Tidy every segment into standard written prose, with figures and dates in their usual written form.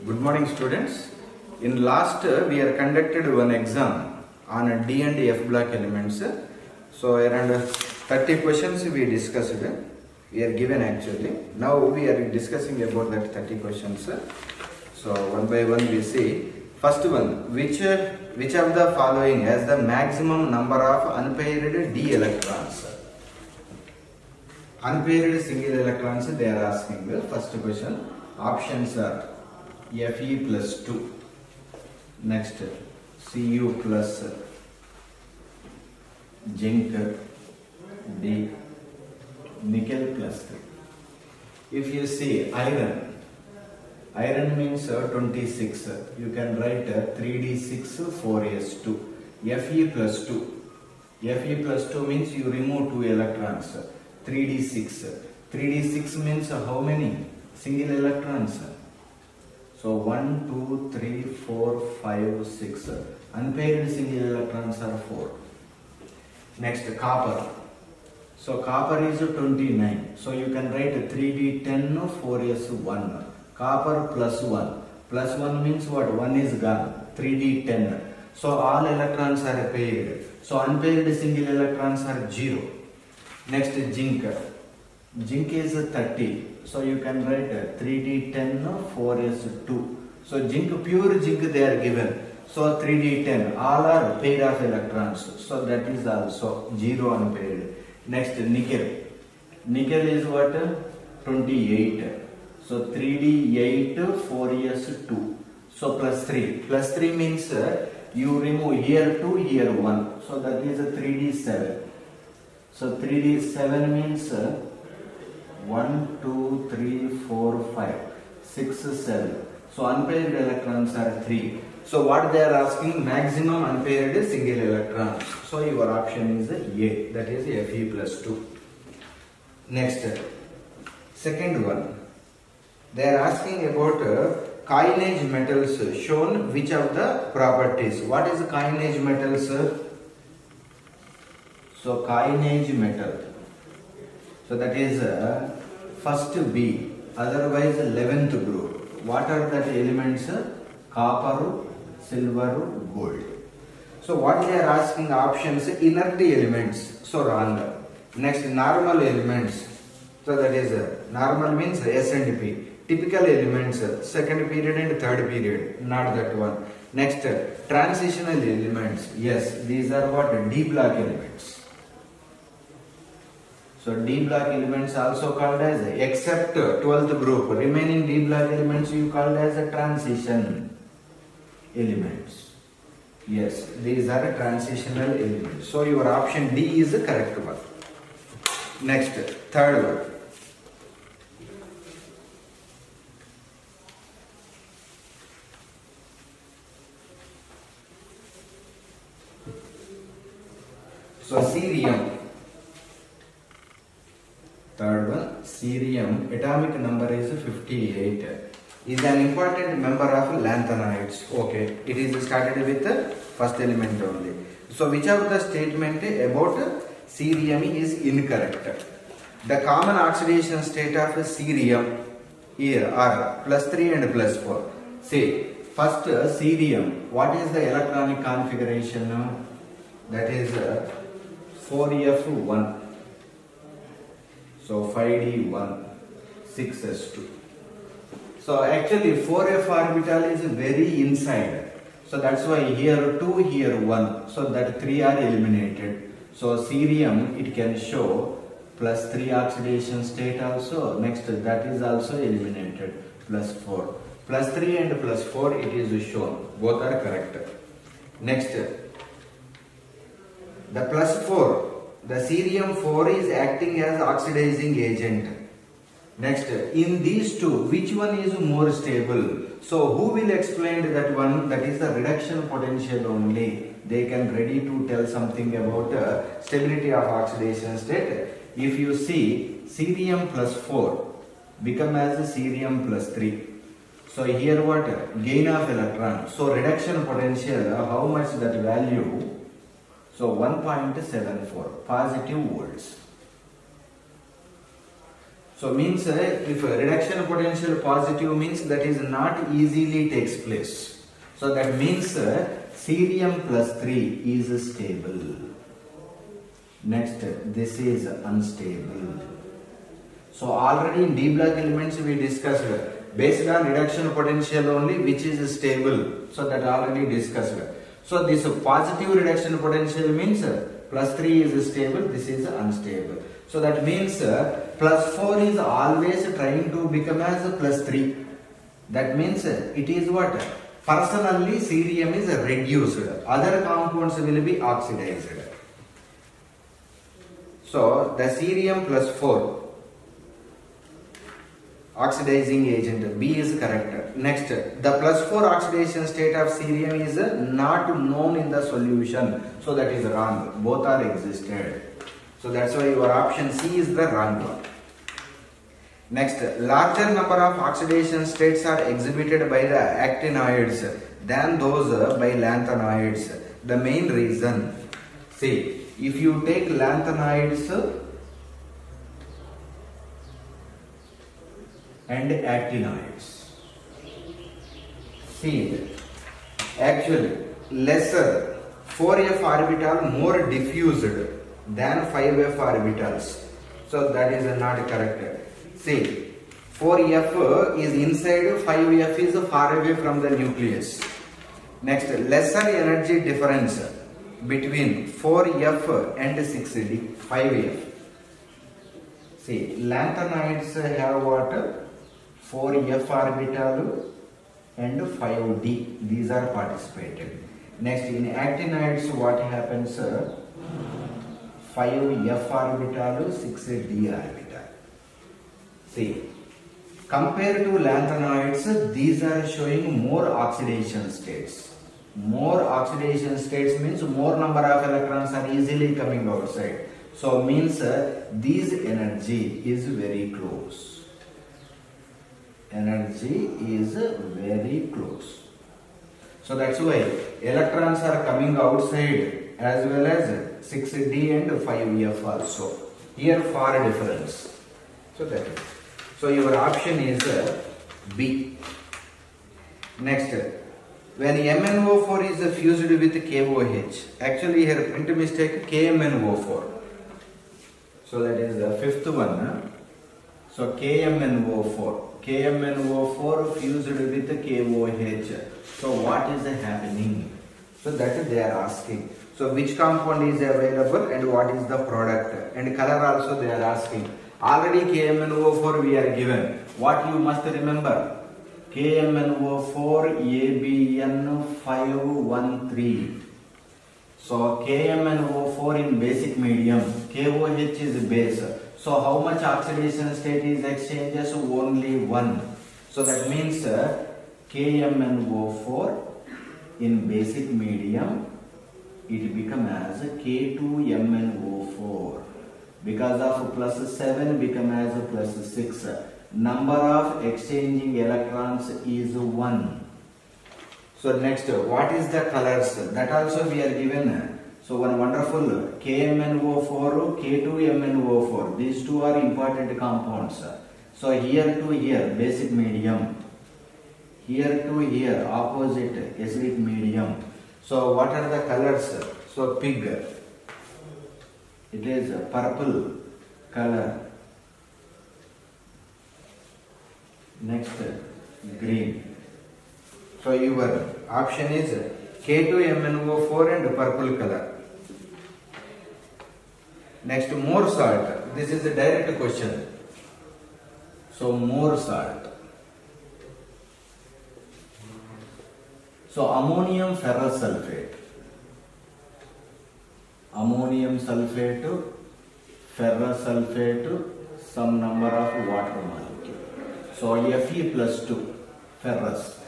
Good morning, students. In last we are conducted one exam on D and F block elements. So around 30 questions we discussed. We are given actually. Now we are discussing about that 30 questions. So one by one we see. First one, which of the following has the maximum number of unpaired d electrons? Unpaired single electrons they are asking. First question. Options are Fe plus 2, next Cu plus zinc D, nickel plus 3. If you see iron means 26, you can write 3d6 4s2, Fe plus 2. Fe plus 2 means you remove 2 electrons, 3d6. 3d6 means how many single electrons? So 1, 2, 3, 4, 5, 6. Unpaired single electrons are 4. Next, copper. So copper is 29. So you can write 3d10 4s1. Copper plus 1. Plus 1 means what? 1 is gone. 3d10. So all electrons are paired. So unpaired single electrons are 0. Next, zinc. Zinc is 30. So you can write 3d10 4s2. So pure zinc they are given. So 3d10 all are pair of electrons. So that is also 0 unpaired. Next, nickel. Nickel is what? 28. So 3d8 4s2. So plus 3. Plus 3 means you remove here 2, here 1. So that is a 3d7. So 3d7 means 1, 2, 3, 4, 5, 6, 7. So unpaired electrons are 3. So what they are asking, maximum unpaired single electrons. So your option is A, that is Fe plus 2. Next, second one. They are asking about coinage metals shown which of the properties. What is coinage metals? So coinage metal. So that is first B, otherwise 11th group. What are that elements? Copper, silver, gold. So what they are asking options, inert elements. So wrong. Next, normal elements. So that is normal means S and P. Typical elements, second period and third period. Not that one. Next, transitional elements. Yes, these are what? D block elements. So D block elements also called as, except 12th group, remaining D block elements you called as a transition elements. Yes, these are transitional elements. So your option D is the correct one. Next, third one. So cerium. Third one, cerium, atomic number is 58. Is an important member of lanthanides. Okay, it is started with the first element only. So which of the statement about cerium is incorrect? The common oxidation state of cerium here are plus 3 and plus 4. See, first cerium, what is the electronic configuration? That is 4f1. So 5d1, 6s2. So actually 4f orbital is very inside. So that's why here 2, here 1. So that 3 are eliminated. So cerium it can show plus 3 oxidation state also. Next that is also eliminated. Plus 4. Plus 3 and plus 4 it is shown. Both are correct. Next, the plus 4. The cerium 4 is acting as oxidizing agent. Next, in these two, which one is more stable? So, who will explain that one? That is the reduction potential only. They can ready to tell something about stability of oxidation state. If you see, cerium plus 4 become as cerium plus 3. So, here what? Gain of electron. So, reduction potential, how much that value? So 1.74 positive volts. So So means if reduction potential positive means that is not easily takes place. So that means cerium plus 3 is stable. Next, this is unstable. So already in D block elements we discussed based on reduction potential only which is stable. So that already discussed. So this positive reduction potential means plus 3 is stable, this is unstable. So that means plus 4 is always trying to become as plus 3. That means it is what? Personally cerium is reduced. Other compounds will be oxidized. So the cerium plus 4 oxidizing agent B is correct. Next, the plus 4 oxidation state of cerium is not known in the solution. So that is wrong. Both are existed. So that's why your option C is the wrong one. Next, larger number of oxidation states are exhibited by the actinoids than those by lanthanoids. The main reason, see, if you take lanthanoids and actinoids, see, actually lesser 4f orbital more diffused than 5f orbitals. So that is not correct. See, 4f is inside, 5f is far away from the nucleus. Next, lesser energy difference between 4f and 6d, 5f. See, lanthanoids have what? 4f orbital and 5d. These are participated. Next, in actinoids, what happens? 5f orbital, 6d orbital. See, compared to lanthanoids, these are showing more oxidation states. More oxidation states means more number of electrons are easily coming outside. So means this energy is very close. Energy is very close. So that's why electrons are coming outside as well as 6d and 5f also. Here far difference. So that is. So your option is B. Next, when MnO4 is fused with KOH, actually here print mistake KMnO4. So that is the fifth one. So KMnO4. KMnO4 fused with KOH. So what is happening? So that they are asking. So which compound is available and what is the product? And color also they are asking. Already KMnO4 we are given. What you must remember? KMnO4 ABN 513. So KMnO4 in basic medium, KOH is base. So how much oxidation state is exchanges? Only one. So that means KMnO4 in basic medium, it become as K2MnO4. Because of plus 7 become as plus 6. Number of exchanging electrons is 1. So next, what is the colors? That also we are given. So one wonderful KMnO4, K2MnO4. These two are important compounds. So here to here basic medium. Here to here opposite acidic medium. So what are the colors? So pig. It is a purple color. Next, green. So your option is K2MnO4 and purple color. Next, more salt. This is a direct question. So more salt. So ammonium ferrous sulfate. Ammonium sulfate, ferrous sulfate, some number of water molecule. So Fe plus 2, ferrous.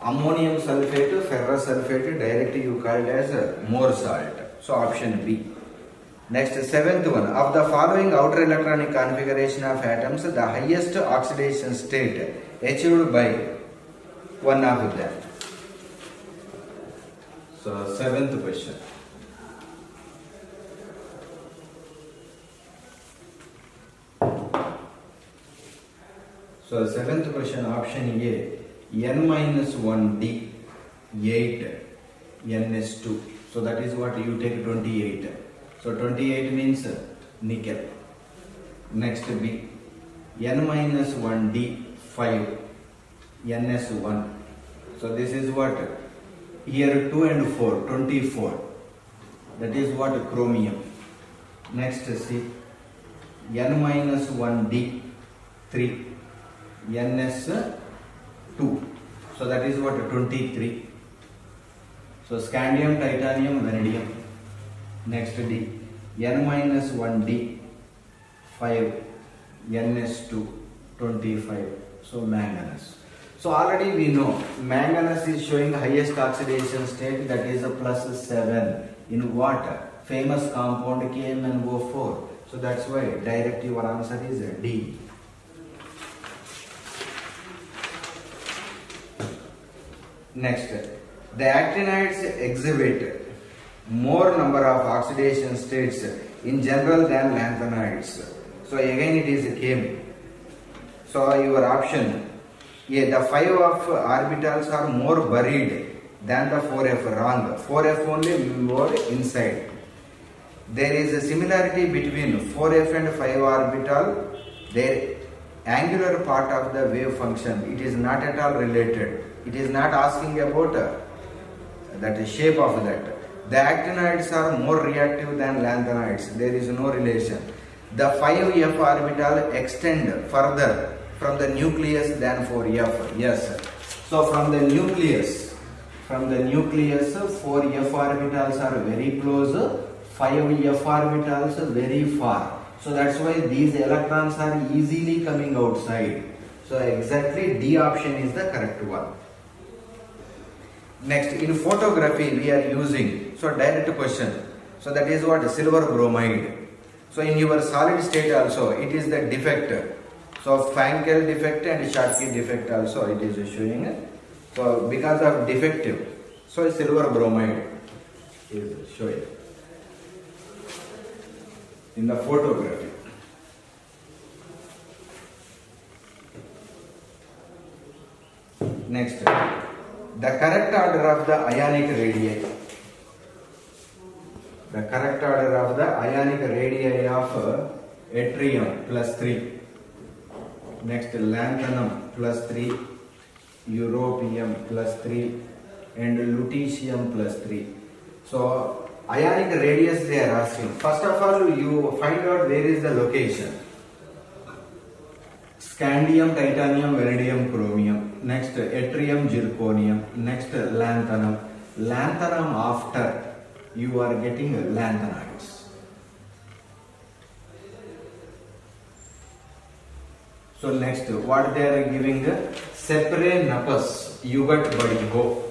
Ammonium sulfate, ferrous sulfate, directly you called as more salt. So option B. Next, seventh one. Of the following outer electronic configuration of atoms, the highest oxidation state achieved by one of them. So seventh question. So seventh question, option A, N minus 1D 8 NS2. So that is what you take 28. So 28 means nickel. Next B, N minus 1D 5 NS1. So this is what? Here 2 and 4, 24. That is what? Chromium. Next C, N minus 1D 3 NS2. So that is what? 23. So scandium, titanium, vanadium. Next D, N minus 1D 5 NS2 25. So manganese. So already we know manganese is showing highest oxidation state, that is a +7 in water. Famous compound KMnO4. So that's why direct your answer is D. Next, the actinides exhibit more number of oxidation states in general than lanthanides. So again it is Chem. So your option A, the 5 of orbitals are more buried than the 4f. Wrong. 4f only more inside. There is a similarity between 4f and 5 orbital. Their angular part of the wave function, it is not at all related. It is not asking about that shape of that. The actinides are more reactive than lanthanides. There is no relation. The 5f orbital extend further from the nucleus than 4f. Yes. So from the nucleus 4f orbitals are very close, 5f orbitals very far. So that's why these electrons are easily coming outside. So exactly D option is the correct one. Next, in photography we are using, so direct question. So that is what? Silver bromide. So in your solid state also it is the defect. So Frankel defect and Schottky defect also it is showing. So because of defective, so silver bromide is showing in the photography. Next, the correct order of the ionic radii. The correct order of the ionic radii of yttrium +3. Next, lanthanum +3, europium +3 and lutetium +3. So ionic radius they are asking. First of all, you find out where is the location. Scandium, titanium, vanadium, chromium. Next, yttrium, zirconium. Next, lanthanum. Lanthanum after you are getting lanthanides. So next, what they are giving? Separe napus, yugat badi ho.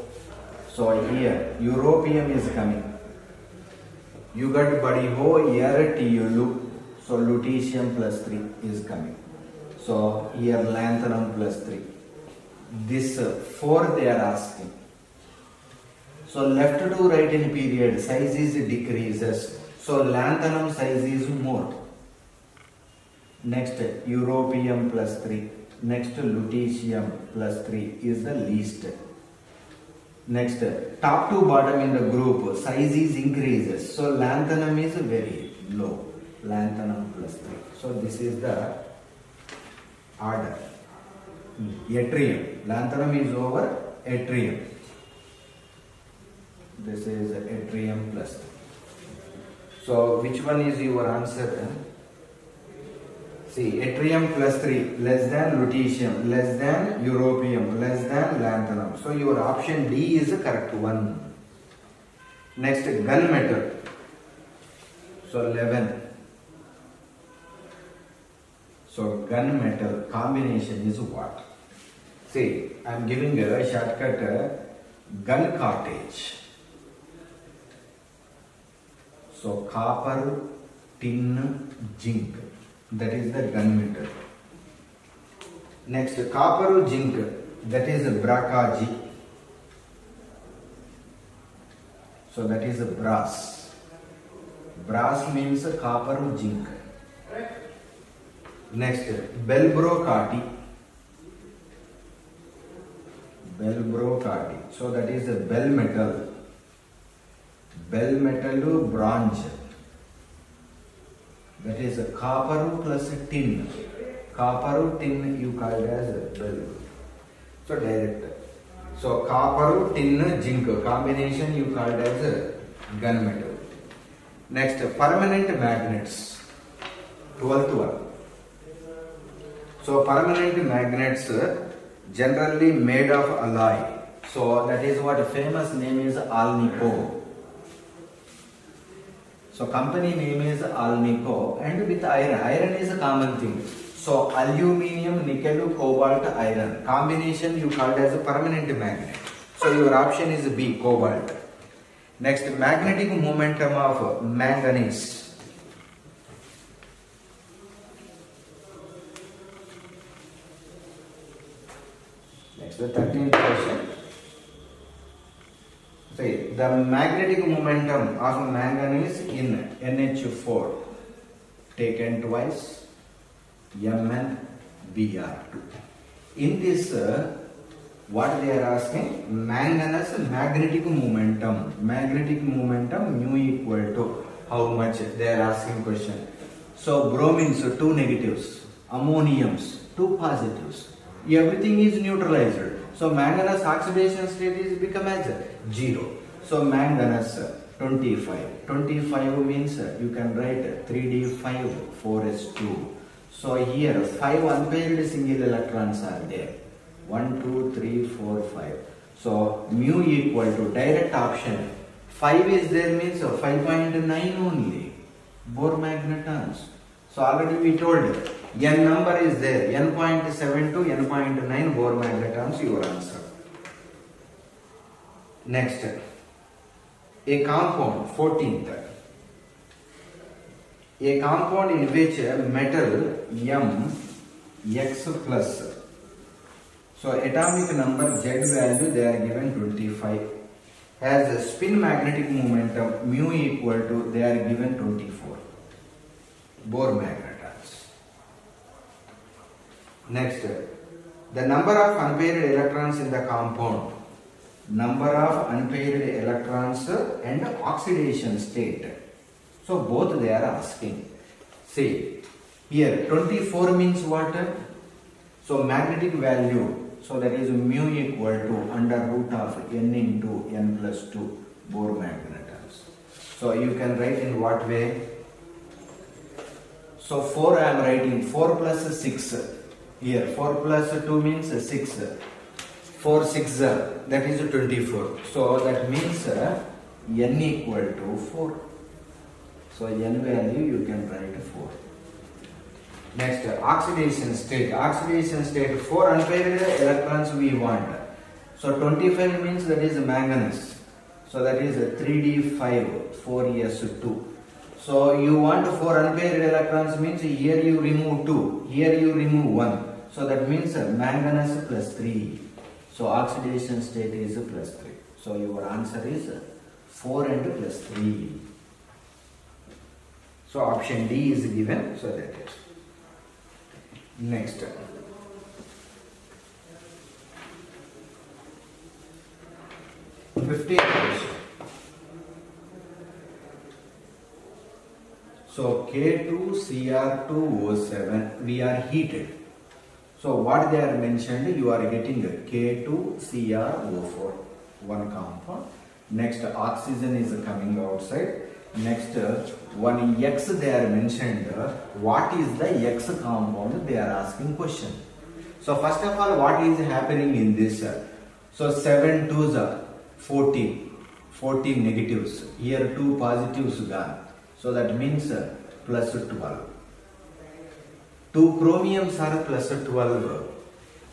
So here, europium is coming. Yugat badi ho, here TU. So lutetium +3 is coming. So here lanthanum +3. This 4 they are asking. So left to right in period, size is decreases. So lanthanum size is more. Next, europium +3. Next, lutetium +3 is the least. Next, top to bottom in the group, size is increases. So lanthanum is very low. Lanthanum +3. So this is the order. Yttrium. Lanthanum is over yttrium. This is yttrium +3. So which one is your answer? See, yttrium +3 less than lutetium, less than europium, less than lanthanum. So your option D is the correct one. Next, gunmetal. So 11. So gunmetal combination is what? See, I am giving a shortcut gun cartridge. So copper, tin, zinc. That is the gunmetal. Next, copper, zinc. That is Bracagi. So that is brass. Brass means copper, zinc. Next, Belbro Carti. brocati. So that is a bell metal. Bell metal bronze. That is a copper plus a tin. Copper tin you call it as a bell. So direct. So copper tin zinc combination you call it as a gunmetal. Next, permanent magnets. 12th one. So permanent magnets generally made of alloy. So that is what famous name is Alnico. So company name is Alnico, and with iron. Iron is a common thing. So aluminium, nickel, cobalt, iron. Combination you called as a permanent magnet. So your option is B, cobalt. Next, magnetic momentum of manganese. Next, the 13th question. Say the magnetic momentum of manganese in NH4 taken twice, Mn Br2. In this, what they are asking, manganese magnetic momentum. Magnetic momentum mu equal to how much? They are asking question. So bromines 2 negatives, ammoniums 2 positives. Everything is neutralized. So manganese oxidation state is become as 0. So manganese 25. 25 means you can write 3d5 4s2. So here 5 unpaired single electrons are there. 1, 2, 3, 4, 5. So mu equal to direct option. 5 is there means 5.9 only. Bohr magnetons. So already we told n number is there. n.7 to n.9 Bohr magnetons your answer. Next, a compound 14th. A compound in which metal M X plus. So atomic number Z value they are given 25. Has a spin magnetic momentum mu equal to they are given 24. Bohr magnetons. Next, the number of unpaired electrons in the compound. Number of unpaired electrons and oxidation state. So both they are asking. See, here 24 means what? So magnetic value. So that is mu equal to under root of n into n plus 2 Bohr magnetons. So you can write in what way? So 4 I am writing 4 plus 6. Here 4 plus 2 means 6. 4 6 that is 24. So that means n equal to 4. So n value you can write 4. Next, oxidation state. Oxidation state 4 unpaired electrons we want. So 25 means that is manganese. So that is 3d5 4s2. So you want 4 unpaired electrons means here you remove 2, here you remove 1. So that means manganese plus 3. So oxidation state is plus 3. So your answer is 4 and plus 3. So option D is given. So that is. Next. Fifteen. So K2Cr2O7 we are heated. So what they are mentioned, you are getting K2Cr O4 one compound. Next oxygen is coming outside. Next one X they are mentioned. What is the X compound? They are asking question. So first of all, what is happening in this? So 7 2s are 14. 14 negatives. Here 2 positives gone. So that means plus 12. 2 chromiums are plus 12.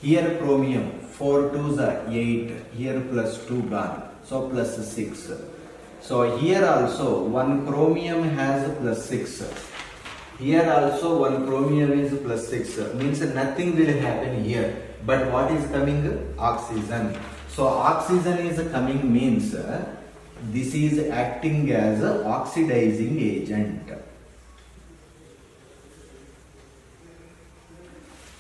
Here chromium 4 2s are 8. Here plus 2 gone. So plus 6. So here also one chromium has plus 6. Here also one chromium is plus 6. Means nothing will happen here. But what is coming? Oxygen. So oxygen is coming means this is acting as an oxidizing agent.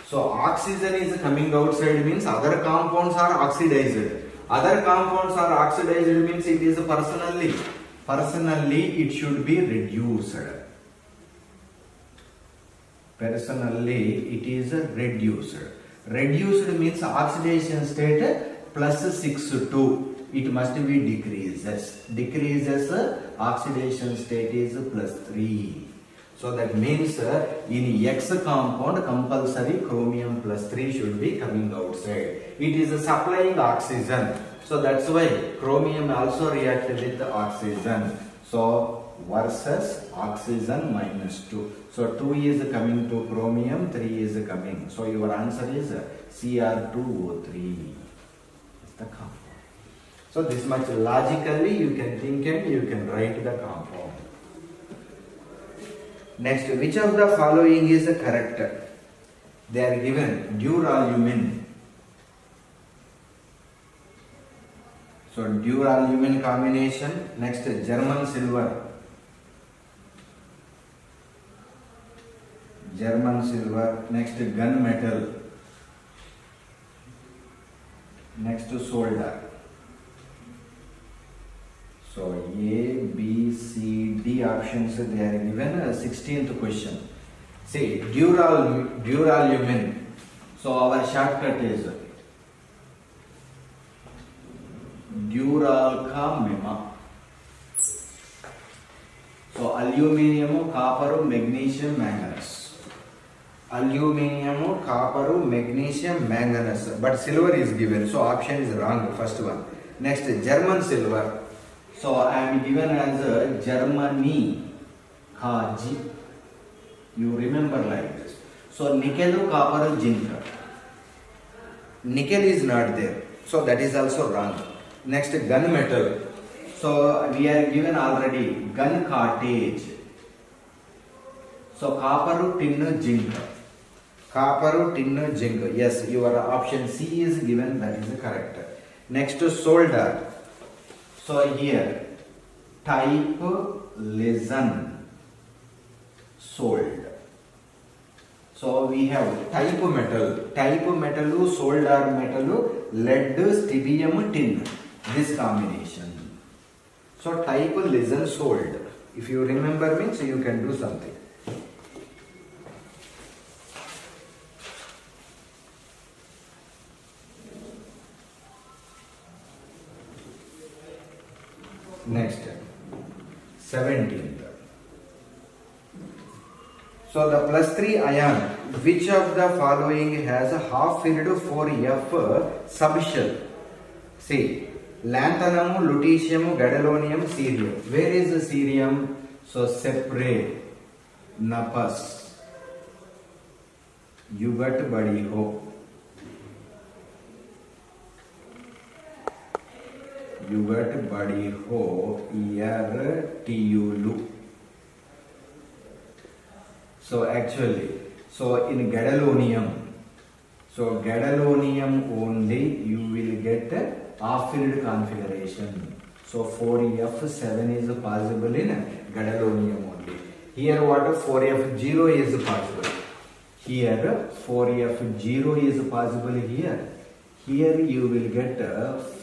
So oxygen is coming outside means other compounds are oxidized. Other compounds are oxidized means it is personally it should be reduced. Personally it is reduced. Reduced means oxidation state plus 6-2. It must be decreases. Decreases oxidation state is plus 3. So that means in X compound compulsory chromium plus 3 should be coming outside. It is supplying oxygen. So that's why chromium also reacted with oxygen. So versus oxygen minus 2. So 2 is coming to chromium, 3 is coming. So your answer is Cr2O3. It's the compound. So this much logically you can think and you can write the compound. Next, which of the following is correct? They are given duralumin. So duralumin combination. Next, German silver. German silver. Next, gunmetal. Next, solder. So A, B, C, D options they are given. 16th question. See, duralumin. So our shortcut is Duralcamema. So aluminium, copper, magnesium, manganese. Aluminium, copper, magnesium, manganese. But silver is given. So option is wrong. First one. Next, German silver. So I am given as Germany, Kaji. You remember like this. So nickel, copper, zinc. Nickel is not there. So that is also wrong. Next, gunmetal. So we are given already gun cartridge. So copper, tin, zinc. Copper, tin, zinc. Yes, your option C is given. That is correct. Next, solder. So here, type lesion sold. So we have type metal, solder metal, lead, stibbium, tin. This combination. So type lesion sold. If you remember means you can do something. Next, 17th. So the plus 3 ion, which of the following has a half-filled 4F subshell? See, lanthanum, lutetium, gadolinium, cerium. Where is the cerium? So separate, napas, yugat badi ho. Yugat badi ho, here tiulu. So actually, so in gadolinium, so gadolinium only you will get a half-filled configuration. So 4F7 is possible in gadolinium only. Here what 4F0 is possible. Here 4F0 is possible here. Here you will get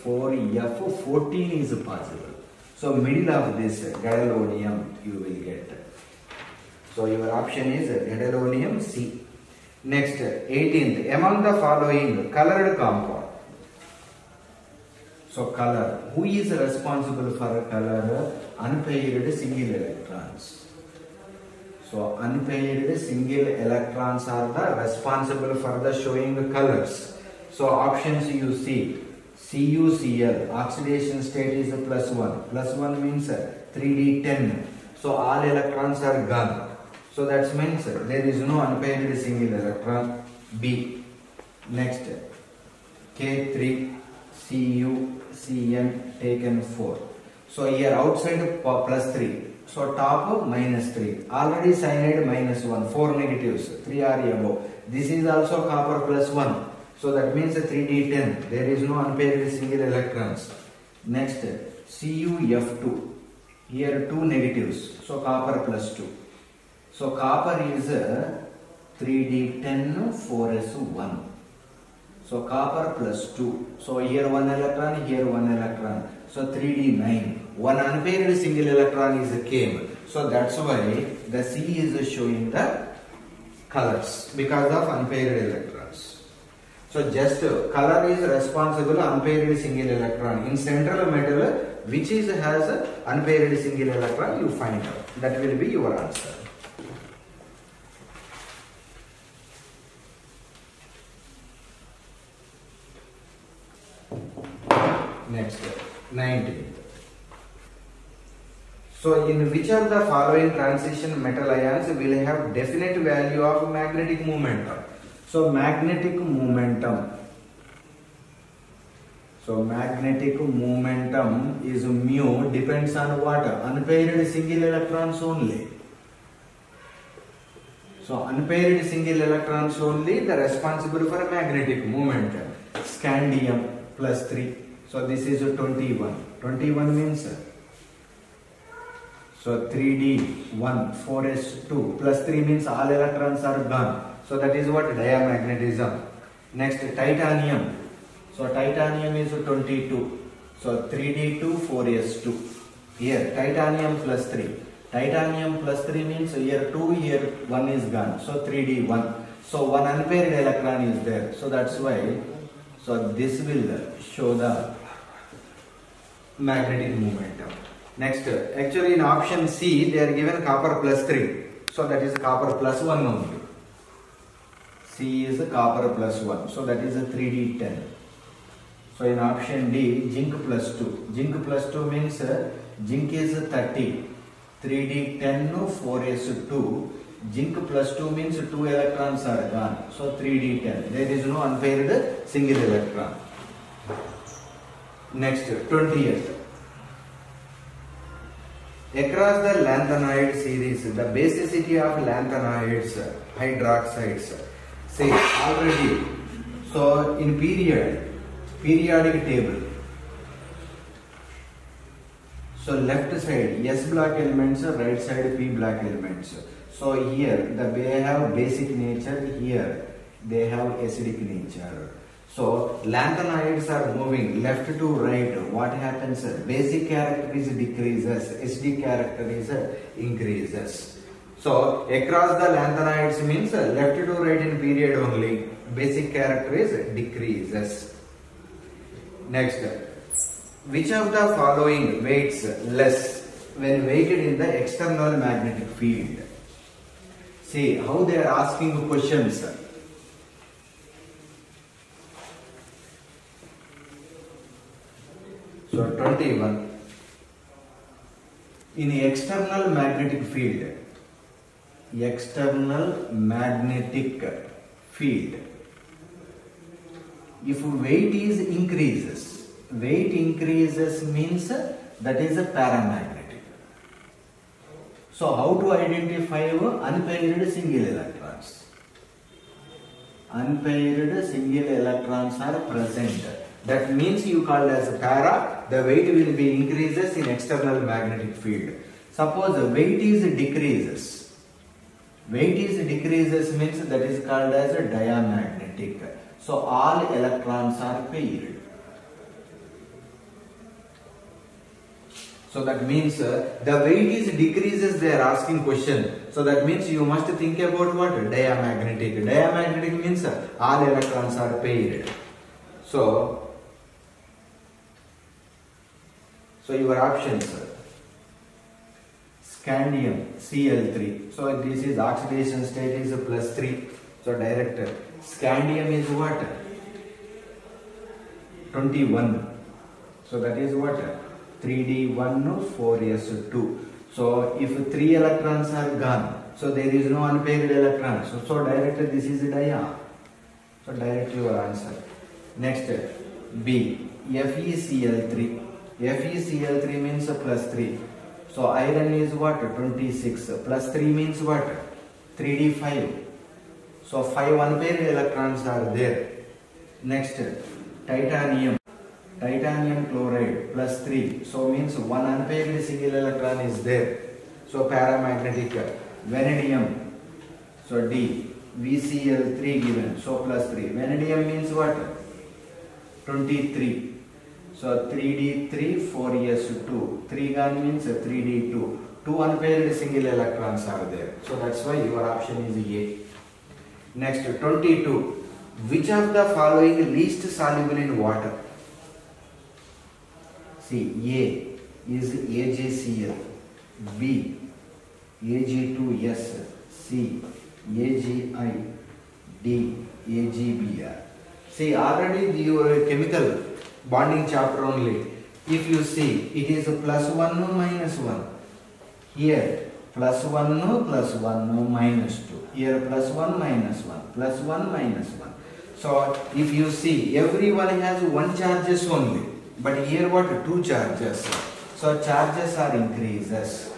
4F14 is possible. So middle of this gadolinium you will get. So your option is gadolinium C. Next, 18th. Among the following colored compound. So color. Who is responsible for color? Unpaired single electrons. So unpaired single electrons are the responsible for the showing colors. So options you see. CuCl, oxidation state is +1. +1 means 3d10. So all electrons are gone. So that means there is no unpaired single electron. B. Next, K3, Cu, Cn taken 4. So here outside +3. So top -3. Already cyanide -1. 4 negatives. 3 are above. This is also copper +1. So that means 3d10. There is no unpaired single electrons. Next, CuF2. Here 2 negatives. So copper +2. So copper is 3d10 4s1. So copper plus 2. So here 1 electron, here 1 electron. So 3d9. One unpaired single electron is came. So that's why the C is showing the colors because of unpaired electrons. So just color is responsible unpaired single electron. In central metal, which is has unpaired single electron, you find out. That will be your answer. Next, 19. So in which of the following transition metal ions will have definite value of magnetic momentum? So magnetic momentum. So magnetic momentum is mu, depends on what? Unpaired single electrons only. So unpaired single electrons only, the responsible for magnetic momentum. Scandium plus 3. So this is 21. 21 means so 3d1 4s2 plus 3 means all electrons are gone. So that is what? Diamagnetism. Next, titanium. So titanium is 22. So 3d2 4s2. Here titanium plus 3. Titanium plus 3 means here 2, here 1 is gone. So 3d1. So one unpaired electron is there. So that's why. So this will show the magnetic momentum. Next, actually in option C they are given copper plus 3. So that is copper plus 1 only. C is copper plus 1. So that is a 3d10. So in option D, zinc plus 2. Zinc plus 2 means zinc is 30. 3d10 4s2. Zinc plus 2 means 2 electrons are gone. So 3d10. There is no unpaired single electron. Next, 20th. Across the lanthanoid series, the basicity of lanthanoids, hydroxides, say already. So in periodic table. So left side S block elements, right side P block elements. So here they have basic nature, here they have acidic nature. So lanthanoids are moving left to right. What happens? Basic character is decreases, acidic character is increases. So across the lanthanoids means left to right in period only. Basic character is decreases. Next, which of the following weights less when weighted in the external magnetic field? See how they are asking questions. So 21. In external magnetic field, if weight is increases, means that is a paramagnetic. So how to identify unpaired single electrons? Unpaired single electrons are present. That means you call as a para. The weight will be increases in external magnetic field. Suppose the weight is decreases. Weight is decreases means that is called as a diamagnetic. So all electrons are paired. So that means the weight is decreases, they are asking question. So that means you must think about what? Diamagnetic. Diamagnetic means all electrons are paired. So your options, scandium Cl3. So this is oxidation state is plus 3. So direct scandium is what? 21. So that is what? 3d1 4s2. So if 3 electrons are gone, so there is no unpaired electrons. So direct this is dia. So direct your answer. Next, B, FeCl3. FeCl3 means plus 3. So iron is what? 26. Plus 3 means what? 3d5. So 5 unpaired electrons are there. Next, titanium. Titanium chloride plus 3. So means 1 unpaired single electron is there. So paramagnetic. Vanadium. So D. VCl3 given, so plus 3. Vanadium means what? 23. So 3d3, 4s2. 3 gone means 3d2. 2 unpaired single electrons are there. So that's why your option is A. Next, 22. Which of the following least soluble in water? See, A is AgCl, B Ag2S, C AgI, D AgBr. See, already your chemical bonding chapter only. If you see, it is plus 1 minus 1. Here plus 1 plus 1 minus 2. Here plus 1 minus 1 plus 1 minus 1. So if you see, everyone has one charges only. But here what? Two charges. So charges are increases.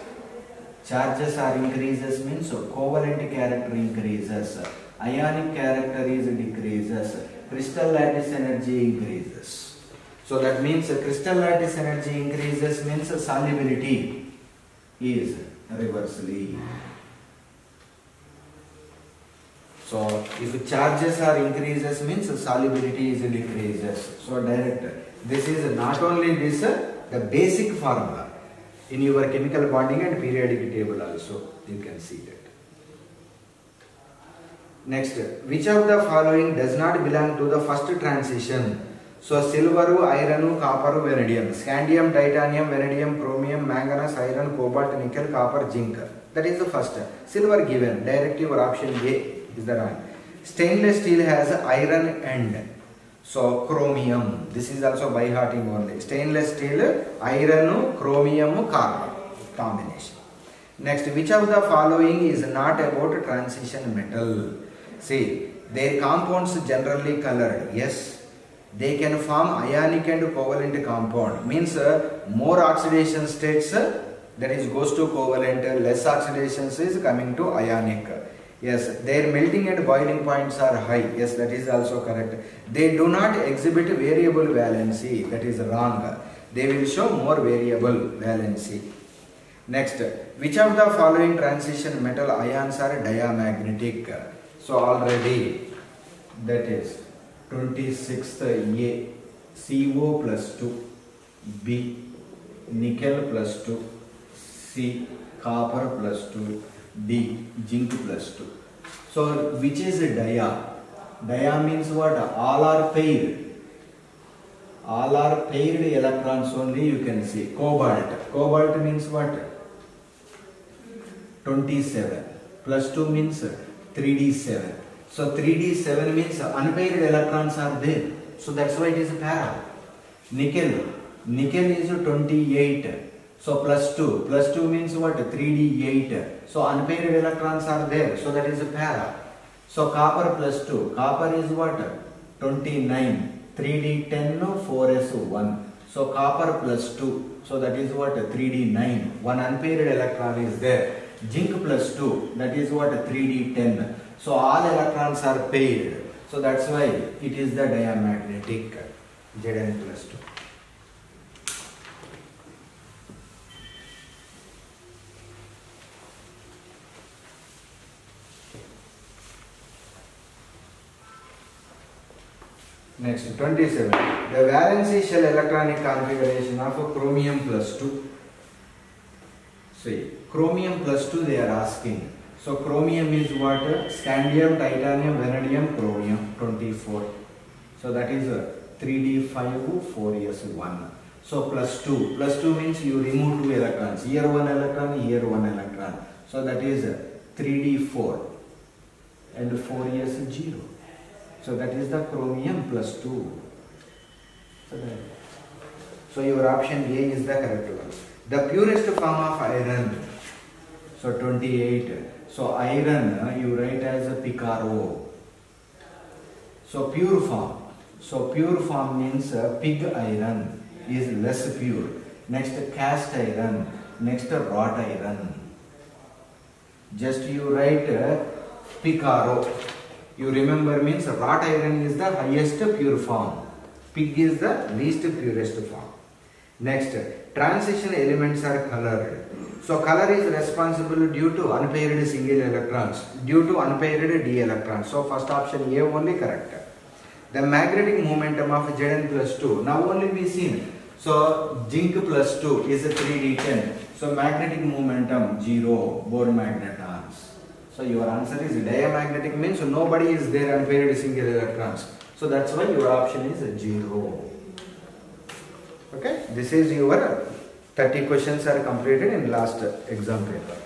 Charges are increases means covalent character increases. Ionic character is decreases. Crystal lattice energy increases. So that means crystal lattice energy increases means solubility is reversely. So if charges are increases means solubility is decreases. So direct. This is not only this, the basic formula in your chemical bonding and periodic table also you can see that. Next, which of the following does not belong to the first transition? So silver, iron, copper, vanadium, scandium, titanium, vanadium, chromium, manganese, iron, cobalt, nickel, copper, zinc. That is the first. Silver given. Direct your option A is the wrong. Stainless steel has iron end. So chromium. This is also by hearting only. Stainless steel, iron, chromium, carbon combination. Next, which of the following is not about transition metal? See, their compounds generally colored. Yes. They can form ionic and covalent compound. Means more oxidation states that is goes to covalent, less oxidations is coming to ionic. Yes, their melting and boiling points are high. Yes, that is also correct. They do not exhibit variable valency. That is wrong. They will show more variable valency. Next, which of the following transition metal ions are diamagnetic? So already that is 26th A, CO plus 2, B, nickel plus 2, C, copper plus 2, D, zinc plus 2. So which is dia? Dia means what? All are paired. All are paired electrons only you can see. Cobalt. Cobalt means what? 27. Plus 2 means 3d7. So 3d7 means unpaired electrons are there. So that's why it is a para. Nickel. Nickel is 28. So plus 2. Plus 2 means what? 3d8. So unpaired electrons are there. So that is a para. So copper plus 2. Copper is what? 29. 3d10, 4s1. So copper plus 2. So that is what? 3d9. One unpaired electron is there. Zinc plus 2. That is what? 3d10. So all electrons are paired. So that's why it is the diamagnetic. Zn plus 2. Next, 27. The valency shell electronic configuration of chromium plus 2. See, chromium plus 2 they are asking. So chromium is what? Scandium, titanium, vanadium, chromium, 24. So that is 3d5, 4s1. So plus 2. Plus 2 means you remove 2 electrons. Here 1 electron, here 1 electron. So that is 3d4 and 4s0. So that is the chromium plus 2. So your option A is the correct one. The purest form of iron. So 28. So iron you write as a picaro. So pure form. So pure form means pig iron is less pure. Next cast iron. Next wrought iron. Just you write picaro. You remember means wrought iron is the highest pure form. Pig is the least purest form. Next, transition elements are colored. So color is responsible due to unpaired single electrons, due to unpaired d electrons. So first option A only correct. The magnetic momentum of Zn plus 2. Now only we seen. So zinc plus 2 is a 3d10. So magnetic momentum 0, Bohr magnetons. So your answer is diamagnetic, means nobody is there unpaired single electrons. So that's why your option is 0. Okay, this is your 30 questions are completed in last exam paper.